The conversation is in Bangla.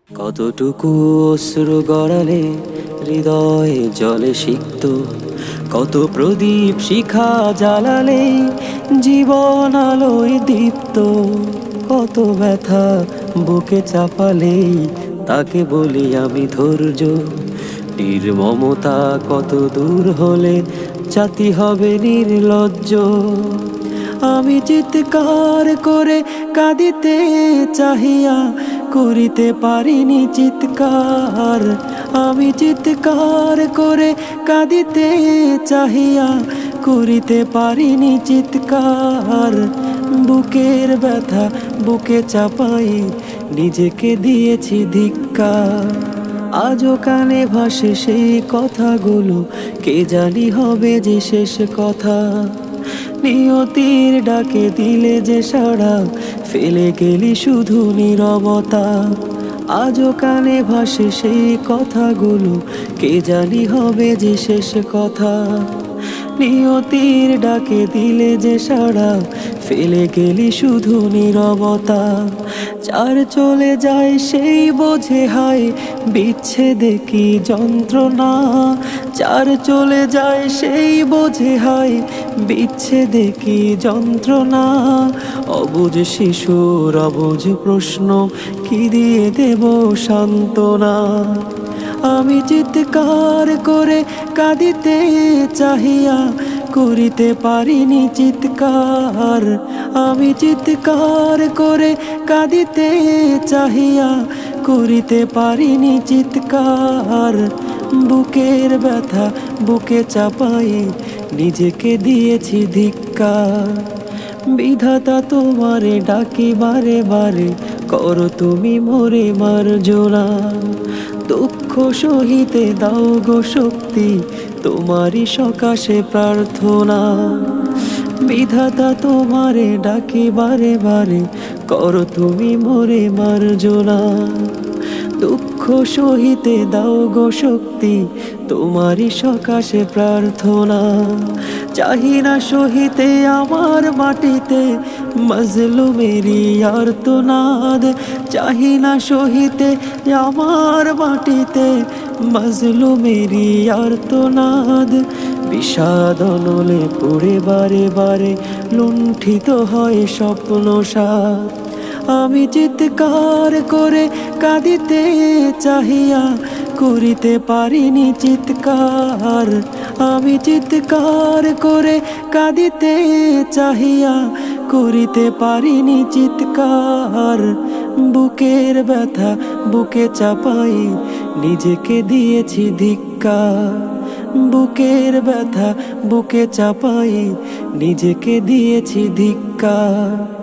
কতটুকু অশ্রু গড়ালে হৃদয়ে জলে সিক্ত, কত প্রদীপ শিখা জ্বালালে জীবন আলোয় দীপ্ত, কত ব্যথা বুকে চাপালে তাকে বলি আমি ধৈর্য। নির্মমতা কত দূর হলে জাতি হবে নির্লজ্জ। আমি চিৎকার করে কাঁদিতে চাহিয়া করিতে পারিনি চিৎকার। আমি চিৎকার করে কাঁদিতে চাহিয়া করিতে পারিনি চিৎকার। বুকের ব্যথা বুকে চাপাই নিজেকে দিয়েছি ধিক্কার। আজও কানে ভাসে সেই কথাগুলো, কে জানি হবে যে শেষ কথা। নিয়তির ডাকে দিলে যে সাড়া, ফেলে গেলি শুধু নীরবতা। আজও কানে ভাসে সেই কথাগুলো, কে জানি হবে যে শেষ কথা। নিয়তির ডাকে দিলে যে সাড়া, ফেলে গেলি শুধু নীরবতা। যার চলে যায় সেই বোঝে হায় বিচ্ছেদে কি যন্ত্রণা। যার চলে যায় সেই বোঝে হায় বিচ্ছেদে কি যন্ত্রণা। অবুঝ শিশুর অবুঝ প্রশ্ন, কি দিয়ে দেব সান্ত্বনা। আমি চিৎকার করে কাঁদিতে চাহিয়া করিতে পারিনি চিৎকার। আমি চিৎকার করে কাঁদিতে চাহিয়া করিতে পারিনি চিৎকার। বুকের ব্যথা বুকে চাপাই নিজেকে দিয়েছি ধিক্কার। বিধাতা তোমারে ডাকি বারে বারে, করো তুমি মোরে মার্জনা। দুঃখ সহিতে দাও গো শক্তি, তোমারই সকাশে প্রার্থনা। বিধাতা তোমারে ডাকি বারে বারে, করো তুমি মোরে মার্জনা। দুঃখ সহিতে দাও গো শক্তি, তোমারই সকাশে প্রার্থনা। চাহি না সহিতে আমার মাটিতে মজলুমেরি আর্তনাদ। চাহি না সহিতে আমার মাটিতে মজলুমেরি আর্তনাদ। বিষাদ নলে পড়ে বারে বারে লুণ্ঠিত হয় স্বপ্ন সাথ। আমি চিৎকার করে কাঁদিতে চাহিয়া করিতে পারিনি চিৎকার। আমি চিৎকার করে কাঁদিতে চাহিয়া করিতে পারিনি চিৎকার। বুকের ব্যথা বুকে চাপাই নিজেকে দিয়েছি ধিক্কার। বুকের ব্যথা বুকে চাপাই নিজেকে দিয়েছি ধিক্কার।